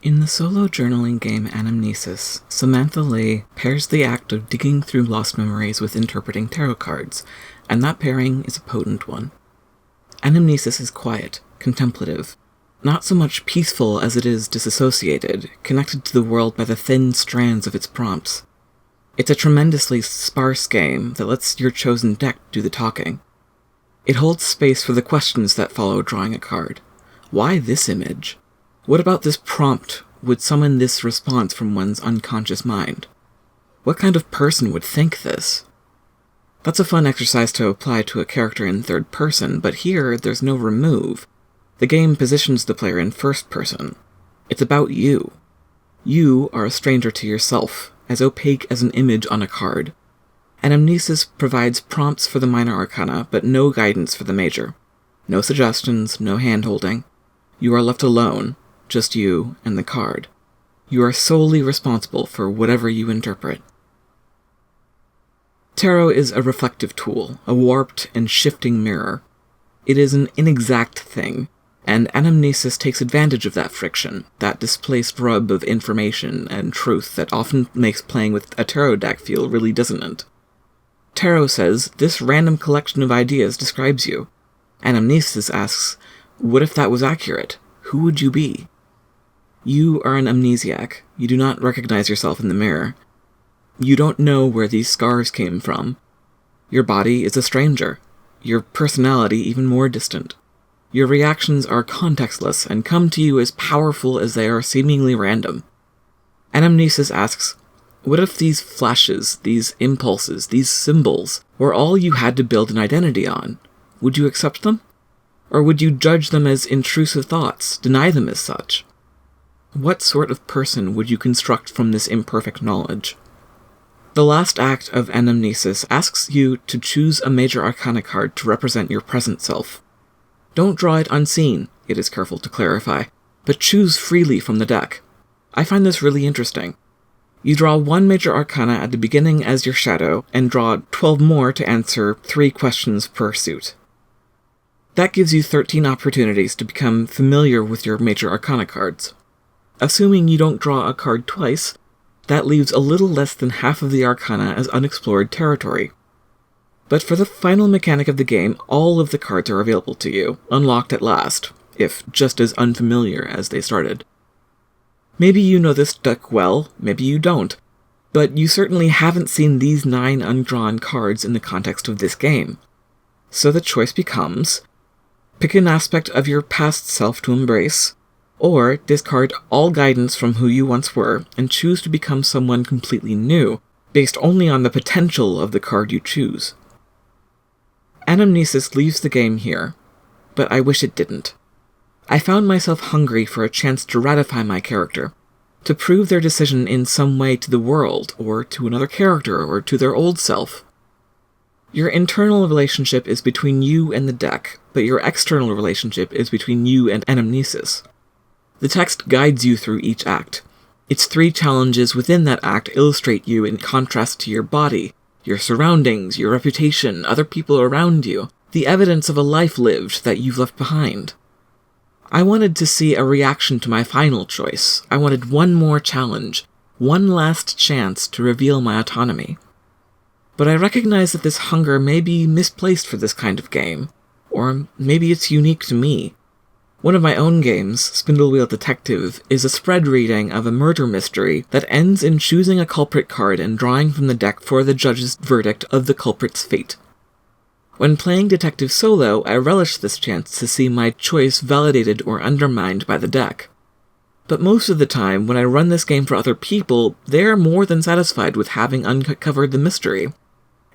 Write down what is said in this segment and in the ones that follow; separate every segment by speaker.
Speaker 1: In the solo journaling game Anamnesis, Samantha Lay pairs the act of digging through lost memories with interpreting tarot cards, and that pairing is a potent one. Anamnesis is quiet, contemplative, not so much peaceful as it is disassociated, connected to the world by the thin strands of its prompts. It's a tremendously sparse game that lets your chosen deck do the talking. It holds space for the questions that follow drawing a card. Why this image? What about this prompt would summon this response from one's unconscious mind? What kind of person would think this? That's a fun exercise to apply to a character in third person, but here there's no remove. The game positions the player in first person. It's about you. You are a stranger to yourself, as opaque as an image on a card. Anamnesis provides prompts for the minor arcana, but no guidance for the major. No suggestions, no hand-holding. You are left alone, just you and the card. You are solely responsible for whatever you interpret. Tarot is a reflective tool, a warped and shifting mirror. It is an inexact thing, and Anamnesis takes advantage of that friction, that displaced rub of information and truth that often makes playing with a tarot deck feel really dissonant. Tarot says, this random collection of ideas describes you. Anamnesis asks, what if that was accurate? Who would you be? You are an amnesiac. You do not recognize yourself in the mirror. You don't know where these scars came from. Your body is a stranger. Your personality even more distant. Your reactions are contextless and come to you as powerful as they are seemingly random. Anamnesis asks, what if these flashes, these impulses, these symbols, were all you had to build an identity on? Would you accept them? Or would you judge them as intrusive thoughts, deny them as such? What sort of person would you construct from this imperfect knowledge? The last act of Anamnesis asks you to choose a major arcana card to represent your present self. Don't draw it unseen, it is careful to clarify, but choose freely from the deck. I find this really interesting. You draw one major arcana at the beginning as your shadow, and draw 12 more to answer 3 questions per suit. That gives you 13 opportunities to become familiar with your major arcana cards. Assuming you don't draw a card twice, that leaves a little less than half of the arcana as unexplored territory. But for the final mechanic of the game, all of the cards are available to you, unlocked at last, if just as unfamiliar as they started. Maybe you know this deck well, maybe you don't, but you certainly haven't seen these 9 undrawn cards in the context of this game. So the choice becomes, pick an aspect of your past self to embrace, or discard all guidance from who you once were and choose to become someone completely new, based only on the potential of the card you choose. Anamnesis leaves the game here, but I wish it didn't. I found myself hungry for a chance to ratify my character, to prove their decision in some way to the world, or to another character, or to their old self. Your internal relationship is between you and the deck, but your external relationship is between you and Anamnesis. The text guides you through each act. Its 3 challenges within that act illustrate you in contrast to your body, your surroundings, your reputation, other people around you, the evidence of a life lived that you've left behind. I wanted to see a reaction to my final choice. I wanted one more challenge, one last chance to reveal my autonomy. But I recognize that this hunger may be misplaced for this kind of game, or maybe it's unique to me. One of my own games, Spindlewheel Detective, is a spread reading of a murder mystery that ends in choosing a culprit card and drawing from the deck for the judge's verdict of the culprit's fate. When playing Detective solo, I relish this chance to see my choice validated or undermined by the deck. But most of the time, when I run this game for other people, they are more than satisfied with having uncovered the mystery,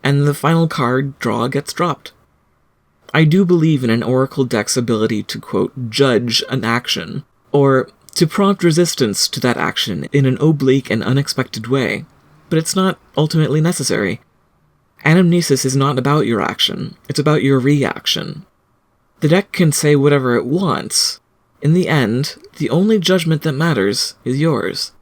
Speaker 1: and the final card draw gets dropped. I do believe in an Oracle deck's ability to, quote, judge an action, or to prompt resistance to that action in an oblique and unexpected way, but it's not ultimately necessary. Anamnesis is not about your action, it's about your reaction. The deck can say whatever it wants. In the end, the only judgment that matters is yours.